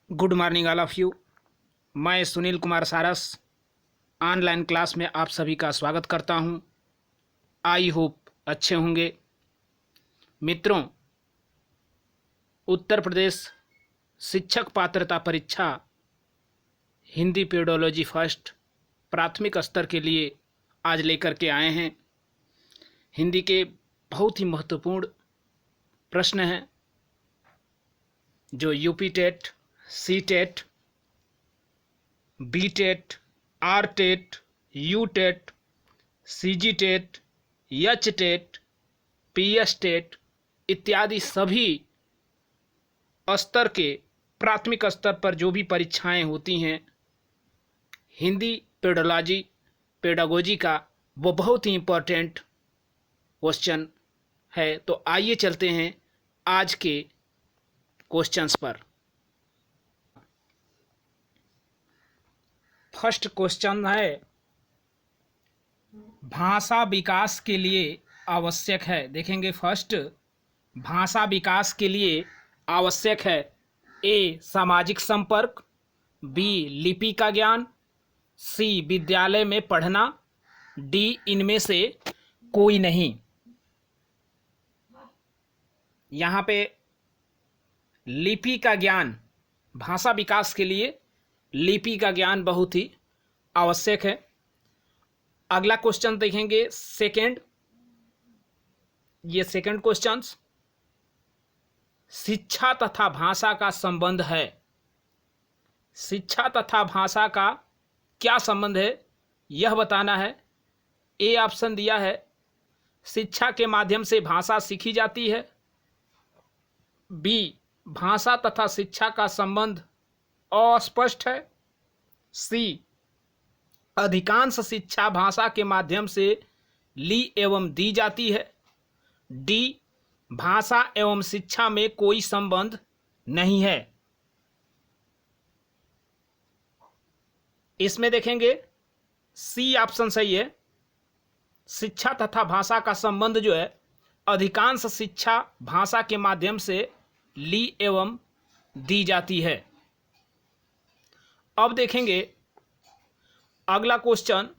Good morning all of you. मैं सुनील कुमार सारस online class में आप सभी का स्वागत करता हूं। आई होप अच्छे होंगे। मित्रों, उत्तर प्रदेश शिक्षक पात्रता परीक्षा हिंदी पेडोलॉजी फर्स्ट प्राथमिक स्तर के लिए आज लेकर के आए हैं। हिंदी के बहुत ही महत्वपूर्ण प्रश्न हैं जो UP TET, C TET, B TET, R TET, U TET, C G TET, H TET, P S TET इत्यादि सभी स्तर के प्राथमिक स्तर पर जो भी परीक्षाएं होती हैं हिंदी पेडागोजी का, वो बहुत ही इम्पोर्टेंट क्वेश्चन है। तो आइए चलते हैं आज के क्वेश्चंस पर। फर्स्ट क्वेश्चन है, भाषा विकास के लिए आवश्यक है। देखेंगे फर्स्ट, भाषा विकास के लिए आवश्यक है ए सामाजिक संपर्क, बी लिपि का ज्ञान, सी विद्यालय में पढ़ना, डी इनमें से कोई नहीं। यहाँ पे लिपि का ज्ञान, भाषा विकास के लिए लिपि का ज्ञान बहुत ही आवश्यक है। अगला क्वेश्चन देखेंगे सेकंड, ये सेकंड क्वेश्चन, शिक्षा तथा भाषा का संबंध है। शिक्षा तथा भाषा का क्या संबंध है यह बताना है। ए ऑप्शन दिया है, शिक्षा के माध्यम से भाषा सीखी जाती है, बी भाषा तथा शिक्षा का संबंध अस्पष्ट है, सी अधिकांश शिक्षा भाषा के माध्यम से ली एवं दी जाती है, डी भाषा एवं शिक्षा में कोई संबंध नहीं है। इसमें देखेंगे सी ऑप्शन सही है। शिक्षा तथा भाषा का संबंध जो है अधिकांश शिक्षा भाषा के माध्यम से ली एवं दी जाती है। अब देखेंगे अगला क्वेश्चन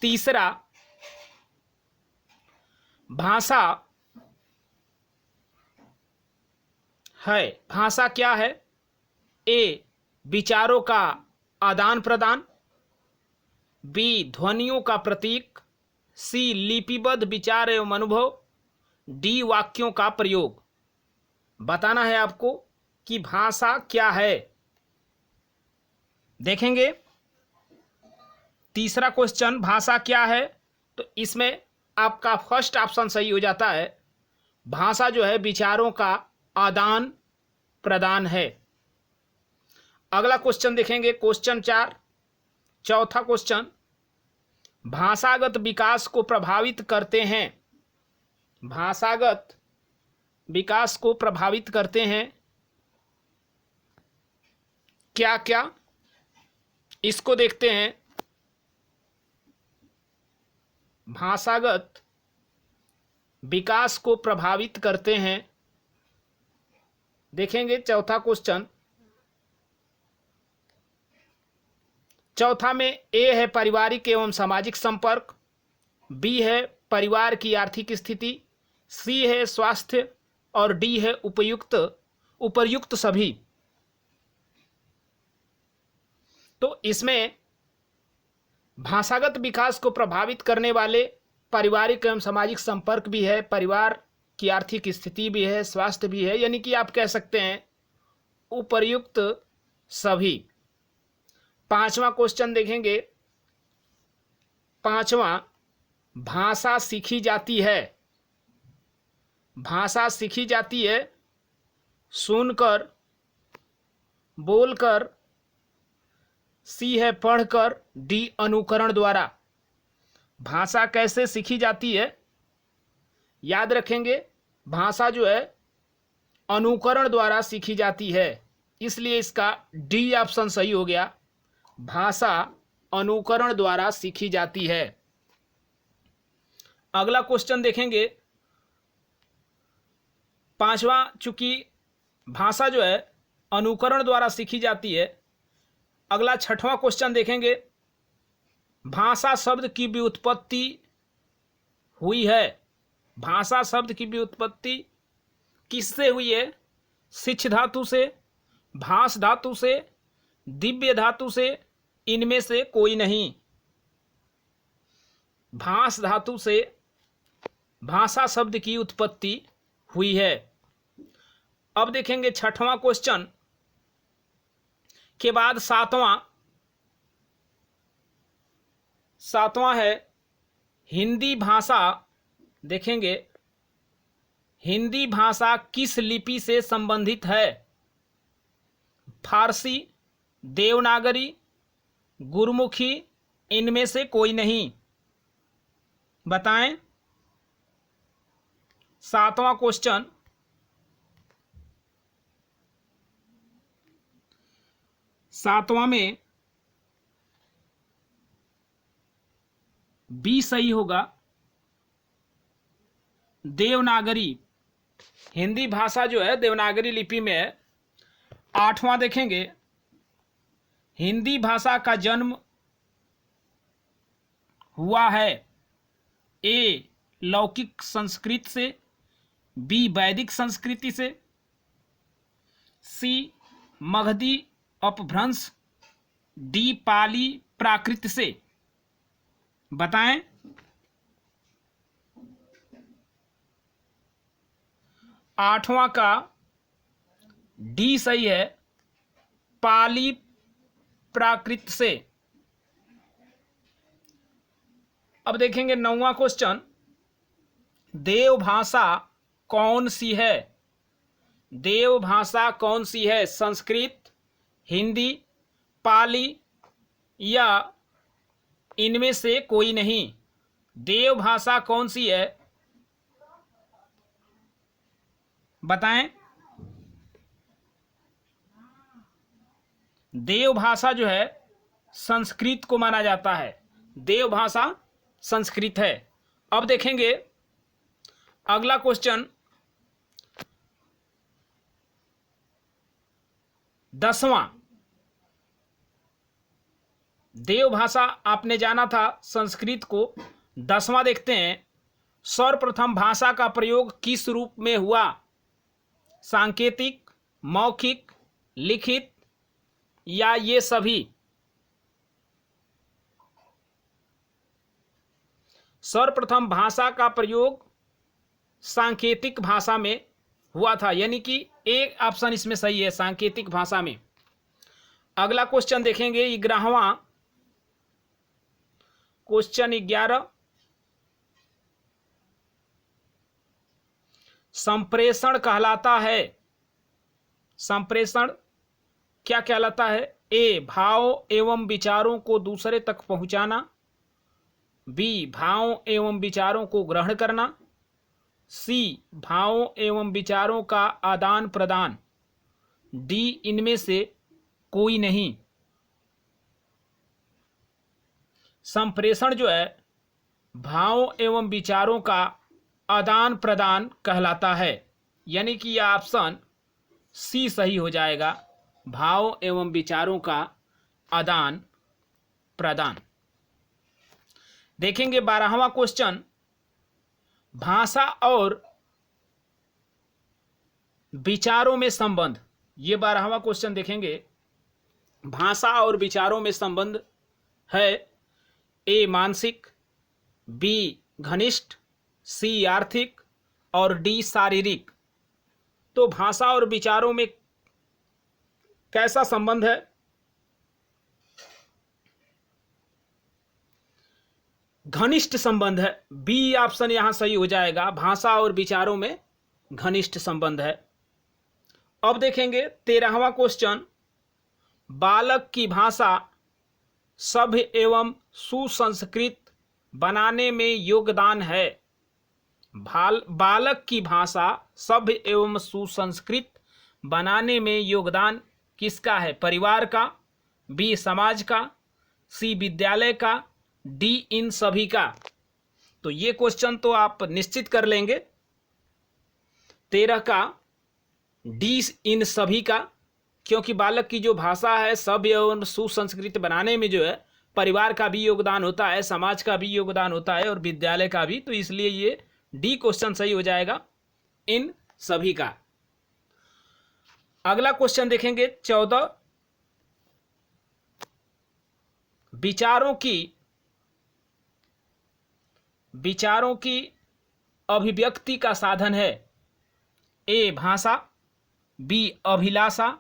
तीसरा, भाषा है, भाषा क्या है। ए विचारों का आदान प्रदान, बी ध्वनियों का प्रतीक, सी लिपिबद्ध विचार एवं अनुभव, डी वाक्यों का प्रयोग। बताना है आपको कि भाषा क्या है। देखेंगे तीसरा क्वेश्चन, भाषा क्या है, तो इसमें आपका फर्स्ट ऑप्शन सही हो जाता है। भाषा जो है विचारों का आदान प्रदान है। अगला क्वेश्चन देखेंगे क्वेश्चन 4, चौथा क्वेश्चन, भाषागत विकास को प्रभावित करते हैं। भाषागत विकास को प्रभावित करते हैं क्या क्या, इसको देखते हैं। भाषागत विकास को प्रभावित करते हैं, देखेंगे चौथा क्वेश्चन। चौथा में ए है पारिवारिक एवं सामाजिक संपर्क, बी है परिवार की आर्थिक स्थिति, सी है स्वास्थ्य और डी है उपर्युक्त सभी। तो इसमें भाषागत विकास को प्रभावित करने वाले पारिवारिक एवं सामाजिक संपर्क भी है, परिवार की आर्थिक स्थिति भी है, स्वास्थ्य भी है, यानी कि आप कह सकते हैं उपर्युक्त सभी। पांचवा क्वेश्चन देखेंगे, पांचवा, भाषा सीखी जाती है। भाषा सीखी जाती है सुनकर, बोलकर, सी है पढ़कर, डी अनुकरण द्वारा। भाषा कैसे सीखी जाती है, याद रखेंगे भाषा जो है अनुकरण द्वारा सीखी जाती है, इसलिए इसका डी ऑप्शन सही हो गया। भाषा अनुकरण द्वारा सीखी जाती है। अगला क्वेश्चन देखेंगे पांचवा, चूंकि भाषा जो है अनुकरण द्वारा सीखी जाती है। अगला 6वां क्वेश्चन देखेंगे, भाषा शब्द की व्युत्पत्ति हुई है। भाषा शब्द की व्युत्पत्ति किससे हुई है? सिच्छ धातु से, भास धातु से, दिव्य धातु से, इनमें से कोई नहीं। भास धातु से भाषा शब्द की उत्पत्ति हुई है। अब देखेंगे 6वां क्वेश्चन के बाद 7वां है हिंदी भाषा। देखेंगे हिंदी भाषा किस लिपि से संबंधित है? फारसी, देवनागरी, गुरमुखी, इनमें से कोई नहीं। बताएं। 7वां क्वेश्चन, 7वां में बी सही होगा। देवनागरी, हिंदी भाषा जो है देवनागरी लिपि में है। 8वां देखेंगे, हिंदी भाषा का जन्म हुआ है ए लौकिक संस्कृत से, बी वैदिक संस्कृति से, सी मगधी अपभ्रंश, डी पाली प्राकृत से। बताएं। आठवां का डी सही है, पाली प्राकृत से। अब देखेंगे 9वां क्वेश्चन, देव भाषा कौन सी है? देव भाषा कौन सी है? संस्कृत, हिंदी, पाली या इनमें से कोई नहीं। देव भाषा कौन सी है? बताएं। देव भाषा जो है संस्कृत को माना जाता है। देव भाषा संस्कृत है। अब देखेंगे अगला क्वेश्चन 10वां। देव भाषा आपने जाना था संस्कृत को। 10वां देखते हैं, सर्वप्रथम भाषा का प्रयोग किस रूप में हुआ? सांकेतिक, मौखिक, लिखित या ये सभी? सर्वप्रथम भाषा का प्रयोग सांकेतिक भाषा में हुआ था, यानी कि एक ऑप्शन इसमें सही है, सांकेतिक भाषा में। अगला क्वेश्चन देखेंगे 11वां, क्वेश्चन 11, संप्रेषण कहलाता है। संप्रेषण क्या कहलाता है? ए भाव एवं विचारों को दूसरे तक पहुंचाना, बी भावों एवं विचारों को ग्रहण करना, सी भावों एवं विचारों का आदान प्रदान, डी इनमें से कोई नहीं। संप्रेषण जो है भावों एवं विचारों का आदान प्रदान कहलाता है, यानी कि यह ऑप्शन सी सही हो जाएगा, भाव एवं विचारों का आदान प्रदान। देखेंगे 12वां क्वेश्चन, भाषा और विचारों में संबंध। ये 12वां क्वेश्चन देखेंगे, भाषा और विचारों में संबंध है ए मानसिक, बी घनिष्ठ, सी आर्थिक और डी शारीरिक। तो भाषा और विचारों में कैसा संबंध है? घनिष्ठ संबंध है। बी ऑप्शन यहां सही हो जाएगा, भाषा और विचारों में घनिष्ठ संबंध है। अब देखेंगे 13वां क्वेश्चन, बालक की भाषा सभ्य एवं सुसंस्कृत बनाने में योगदान है। बालक की भाषा सभ्य एवं सुसंस्कृत बनाने में योगदान किसका है? परिवार का, बी समाज का, सी विद्यालय का, डी इन सभी का। तो ये क्वेश्चन तो आप निश्चित कर लेंगे, 13 का डी इन सभी का, क्योंकि बालक की जो भाषा है सभ्य एवं सुसंस्कृत बनाने में जो है परिवार का भी योगदान होता है, समाज का भी योगदान होता है और विद्यालय का भी। तो इसलिए ये डी क्वेश्चन सही हो जाएगा इन सभी का। अगला क्वेश्चन देखेंगे 14, विचारों की अभिव्यक्ति का साधन है। ए भाषा, बी अभिलाषा,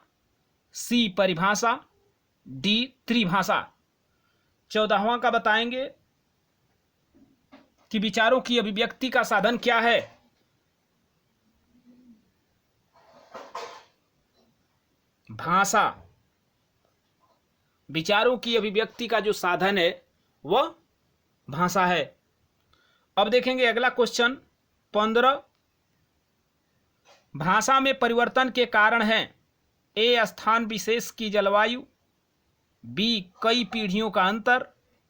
सी परिभाषा, डी त्रिभाषा। 14वां का बताएंगे कि विचारों की अभिव्यक्ति का साधन क्या है। भाषा। विचारों की अभिव्यक्ति का जो साधन है वह भाषा है। अब देखेंगे अगला क्वेश्चन 15, भाषा में परिवर्तन के कारण हैं। ए स्थान विशेष की जलवायु, बी कई पीढ़ियों का अंतर,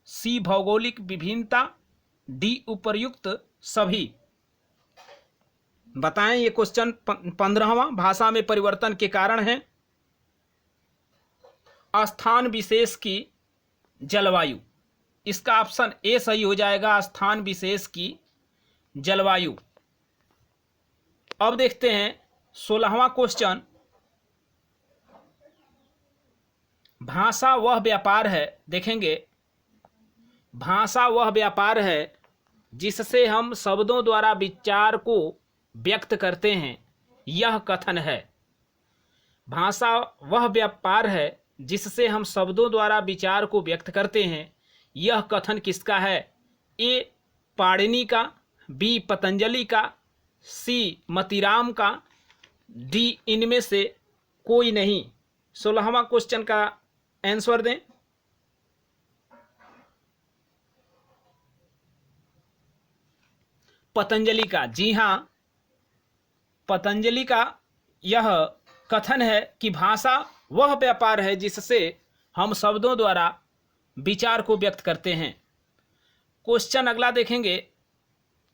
सी भौगोलिक विभिन्नता, डी उपर्युक्त सभी। बताएं ये क्वेश्चन 15वां, भाषा में परिवर्तन के कारण है स्थान विशेष की जलवायु। इसका ऑप्शन ए सही हो जाएगा, स्थान विशेष की जलवायु। अब देखते हैं 16वां क्वेश्चन, भाषा वह व्यापार है। देखेंगे भाषा वह व्यापार है जिससे हम शब्दों द्वारा विचार को व्यक्त करते हैं, यह कथन है। भाषा वह व्यापार है जिससे हम शब्दों द्वारा विचार को व्यक्त करते हैं, यह कथन किसका है। ए पाणिनि का, बी पतंजलि का, सी मतीराम का, डी इनमें से कोई नहीं। 16वां क्वेश्चन का आंसर दें। पतंजलि का। जी हां, पतंजलि का यह कथन है कि भाषा वह व्यापार है जिससे हम शब्दों द्वारा विचार को व्यक्त करते हैं। क्वेश्चन अगला देखेंगे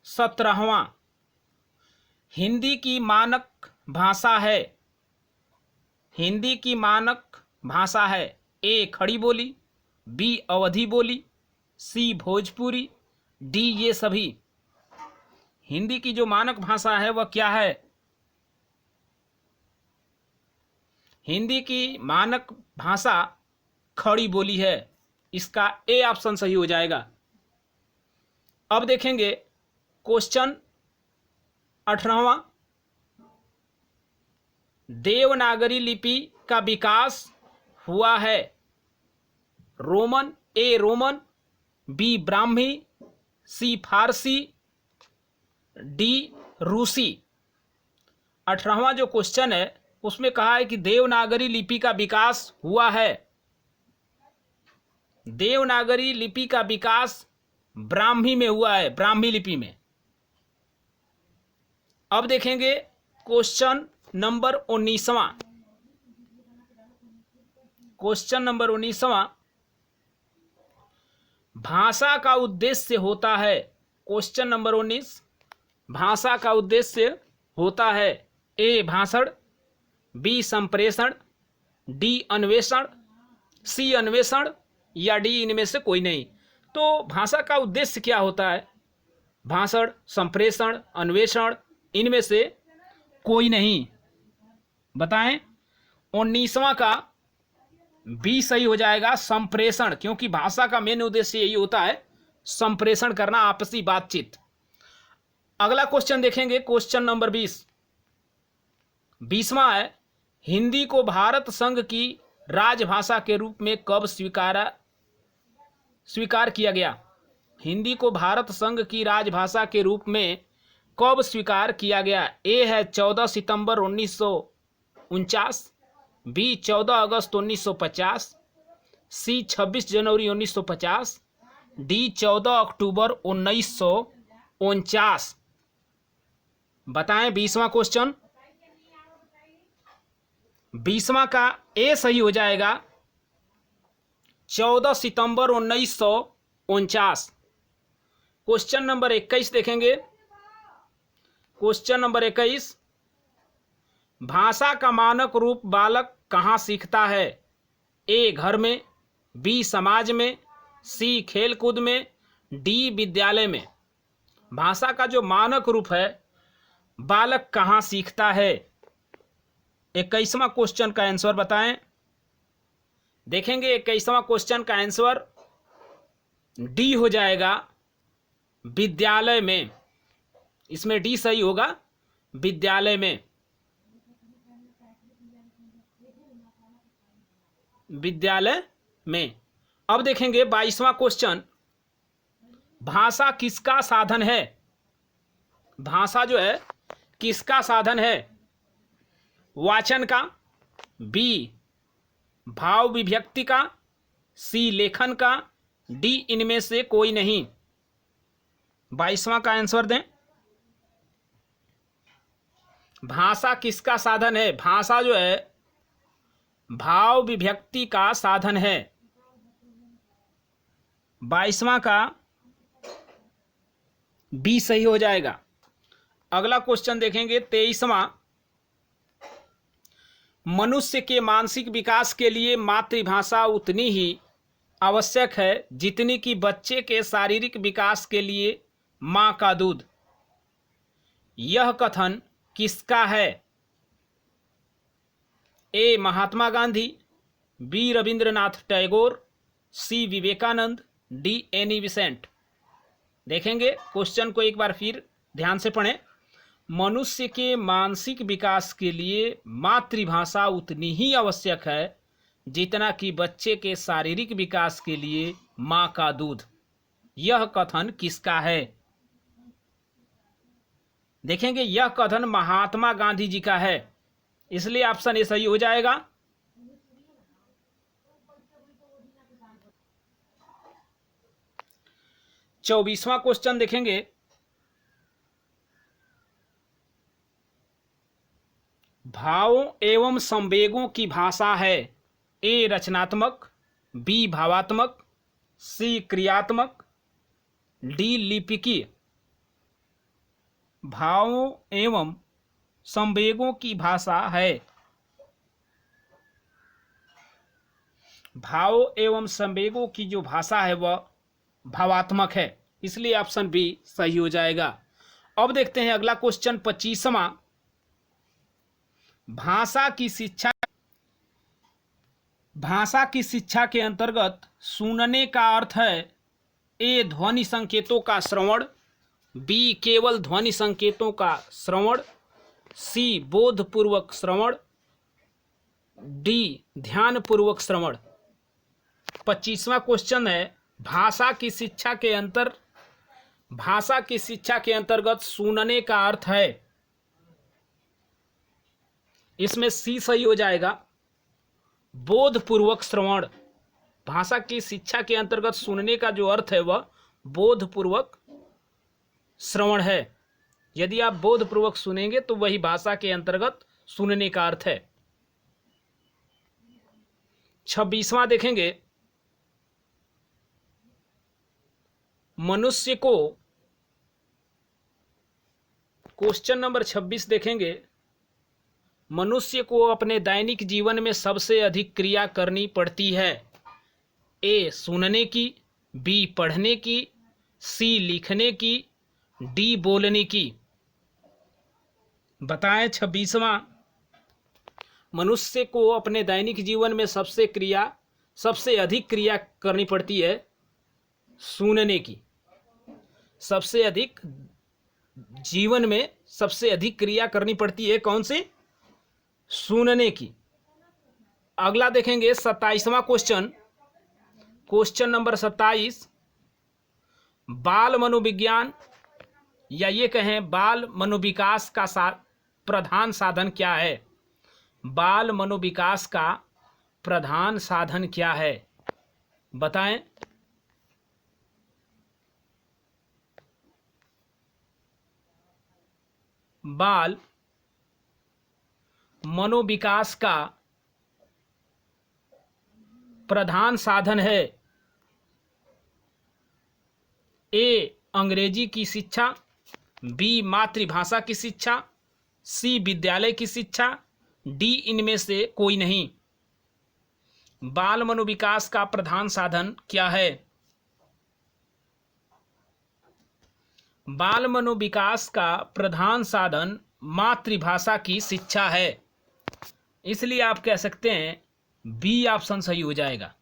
17वां, हिंदी की मानक भाषा है। हिंदी की मानक भाषा है। ए खड़ी बोली, बी अवधी बोली, सी भोजपुरी, डी ये सभी। हिंदी की जो मानक भाषा है वह क्या है। हिंदी की मानक भाषा खड़ी बोली है। इसका ए ऑप्शन सही हो जाएगा। अब देखेंगे क्वेश्चन 18वां, देवनागरी लिपि का विकास हुआ है। रोमन, ए रोमन, बी ब्राह्मी, सी फारसी, डी रूसी। 18वां जो क्वेश्चन है उसमें कहा है कि देवनागरी लिपि का विकास हुआ है। देवनागरी लिपि का विकास ब्राह्मी में हुआ है, ब्राह्मी लिपि में। अब देखेंगे क्वेश्चन नंबर 19वां। क्वेश्चन नंबर 19वां, भाषा का उद्देश्य होता है। क्वेश्चन नंबर 19, भाषा का उद्देश्य होता है। ए भाषण, बी संप्रेषण, डी अन्वेषण, सी अन्वेषण, या डी इनमें से कोई नहीं। तो भाषा का उद्देश्य क्या होता है। भाषण, संप्रेषण, अन्वेषण, इनमें से कोई नहीं। बताएं। 19वां का बी सही हो जाएगा, संप्रेषण, क्योंकि भाषा का मेन उद्देश्य यही होता है, संप्रेषण करना, आपसी बातचीत। अगला क्वेश्चन देखेंगे क्वेश्चन नंबर 20वां है, हिंदी को भारत संघ की राजभाषा के रूप में कब स्वीकार किया गया। हिंदी को भारत संघ की राजभाषा के रूप में कब स्वीकार किया गया। ए है 14 सितंबर 1949, बी 14 अगस्त 1950, सी 26 जनवरी 1950, डी 14 अक्टूबर 1949। बताएं 20वां क्वेश्चन। 20वां का ए सही हो जाएगा, 14 सितंबर 1949। क्वेश्चन नंबर 21 देखेंगे। क्वेश्चन नंबर 21, भाषा का मानक रूप बालक कहाँ सीखता है? ए घर में, बी समाज में, सी खेल कूद में, डी विद्यालय में। भाषा का जो मानक रूप है बालक कहाँ सीखता है? 21वां क्वेश्चन का आंसर बताएं। देखेंगे 21वां क्वेश्चन का आंसर डी हो जाएगा, विद्यालय में। इसमें डी सही होगा, विद्यालय में। विद्यालय में। अब देखेंगे 22वां क्वेश्चन, भाषा किसका साधन है? भाषा जो है किसका साधन है? वाचन का, बी भाव विभक्ति का, सी लेखन का, डी इनमें से कोई नहीं। 22वां का आंसर दें। भाषा किसका साधन है? भाषा जो है भाव विभक्ति का साधन है। 22वां का बी सही हो जाएगा। अगला क्वेश्चन देखेंगे 23वां, मनुष्य के मानसिक विकास के लिए मातृभाषा उतनी ही आवश्यक है जितनी कि बच्चे के शारीरिक विकास के लिए मां का दूध। यह कथन किसका है? ए महात्मा गांधी, बी रविंद्रनाथ टैगोर, सी विवेकानंद, डी एनी बेसेंट। देखेंगे क्वेश्चन को एक बार फिर ध्यान से पढ़ें। मनुष्य के मानसिक विकास के लिए मातृभाषा उतनी ही आवश्यक है जितना कि बच्चे के शारीरिक विकास के लिए मां का दूध। यह कथन किसका है? देखेंगे यह कथन महात्मा गांधी जी का है, इसलिए ऑप्शन ए सही हो जाएगा। चौबीसवां क्वेश्चन देखेंगे, भावों एवं संवेगों की भाषा है ए रचनात्मक, बी भावात्मक, सी क्रियात्मक, डी लिपिकीय। भावों एवं संवेगों की भाषा है। भावों एवं संवेगों की जो भाषा है वह भावात्मक है, इसलिए ऑप्शन बी सही हो जाएगा। अब देखते हैं अगला क्वेश्चन 25वां, भाषा की शिक्षा। भाषा की शिक्षा के अंतर्गत सुनने का अर्थ है ए ध्वनि संकेतों का श्रवण, बी केवल ध्वनि संकेतों का श्रवण, सी बोधपूर्वक श्रवण, डी ध्यानपूर्वक श्रवण। 25वां क्वेश्चन है, भाषा की शिक्षा के अंतर्गत सुनने का अर्थ है। इसमें सी सही हो जाएगा, बोधपूर्वक श्रवण। भाषा की शिक्षा के अंतर्गत सुनने का जो अर्थ है वह बोधपूर्वक श्रवण है। यदि आप बोधपूर्वक सुनेंगे तो वही भाषा के अंतर्गत सुनने का अर्थ है। 26वां देखेंगे, मनुष्य को, क्वेश्चन नंबर 26 देखेंगे, मनुष्य को अपने दैनिक जीवन में सबसे अधिक क्रिया करनी पड़ती है ए सुनने की, बी पढ़ने की, सी लिखने की, डी बोलने की। बताएं 26वां, मनुष्य को अपने दैनिक जीवन में सबसे अधिक क्रिया करनी पड़ती है सुनने की। सबसे अधिक जीवन में सबसे अधिक क्रिया करनी पड़ती है कौन सी? सुनने की। अगला देखेंगे 27वां क्वेश्चन, क्वेश्चन नंबर 27, बाल मनोविज्ञान या ये कहें बाल मनोविकास का प्रधान साधन क्या है? बाल मनोविकास का प्रधान साधन क्या है? बताएं। बाल मनोविकास का प्रधान साधन है ए अंग्रेजी की शिक्षा, बी मातृभाषा की शिक्षा, सी विद्यालय की शिक्षा, डी इनमें से कोई नहीं। बाल मनोविकास का प्रधान साधन क्या है? बाल मनोविकास का प्रधान साधन मातृभाषा की शिक्षा है। इसलिए आप कह सकते हैं बी ऑप्शन सही हो जाएगा।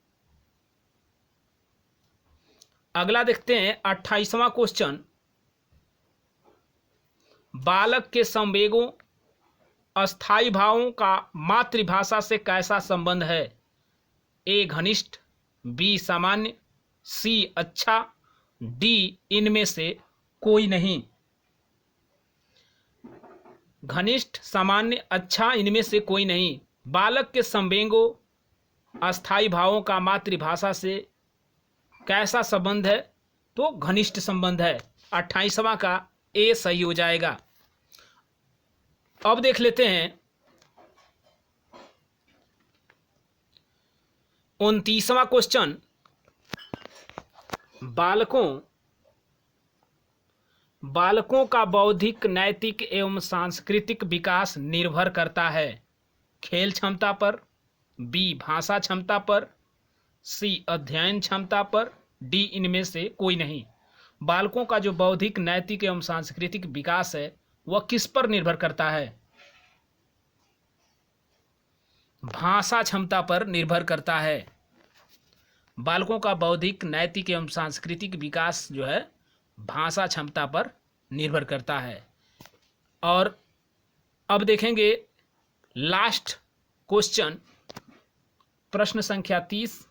अगला देखते हैं 28वां क्वेश्चन। बालक के संवेगों अस्थायी भावों का मातृभाषा से कैसा संबंध है? ए घनिष्ठ, बी सामान्य, सी अच्छा, डी इनमें से कोई नहीं। घनिष्ठ, सामान्य, अच्छा, इनमें से कोई नहीं। बालक के संवेगों अस्थायी भावों का मातृभाषा से कैसा संबंध है? तो घनिष्ठ संबंध है। 28वां का ए सही हो जाएगा। अब देख लेते हैं 29वां क्वेश्चन। बालकों का बौद्धिक, नैतिक एवं सांस्कृतिक विकास निर्भर करता है खेल क्षमता पर, बी भाषा क्षमता पर, सी अध्ययन क्षमता पर, डी इनमें से कोई नहीं। बालकों का जो बौद्धिक, नैतिक एवं सांस्कृतिक विकास है वह किस पर निर्भर करता है? भाषा क्षमता पर निर्भर करता है। बालकों का बौद्धिक, नैतिक एवं सांस्कृतिक विकास जो है भाषा क्षमता पर निर्भर करता है। और अब देखेंगे लास्ट क्वेश्चन, प्रश्न संख्या 30।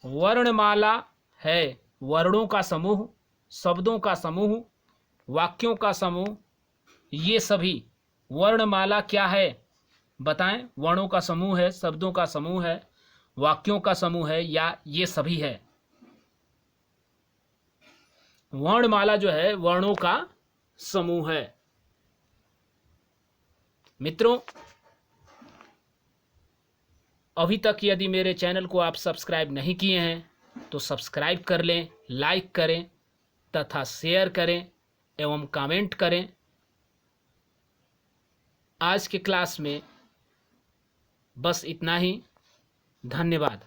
वर्णमाला है वर्णों का समूह, शब्दों का समूह, वाक्यों का समूह, ये सभी वर्णमाला क्या है? बताएं। वर्णों का समूह है, शब्दों का समूह है, वाक्यों का समूह है, या ये सभी है? वर्णमाला जो है वर्णों का समूह है। मित्रों, अभी तक यदि मेरे चैनल को आप सब्सक्राइब नहीं किए हैं तो सब्सक्राइब कर लें, लाइक करें तथा शेयर करें एवं कमेंट करें। आज के क्लास में बस इतना ही। धन्यवाद।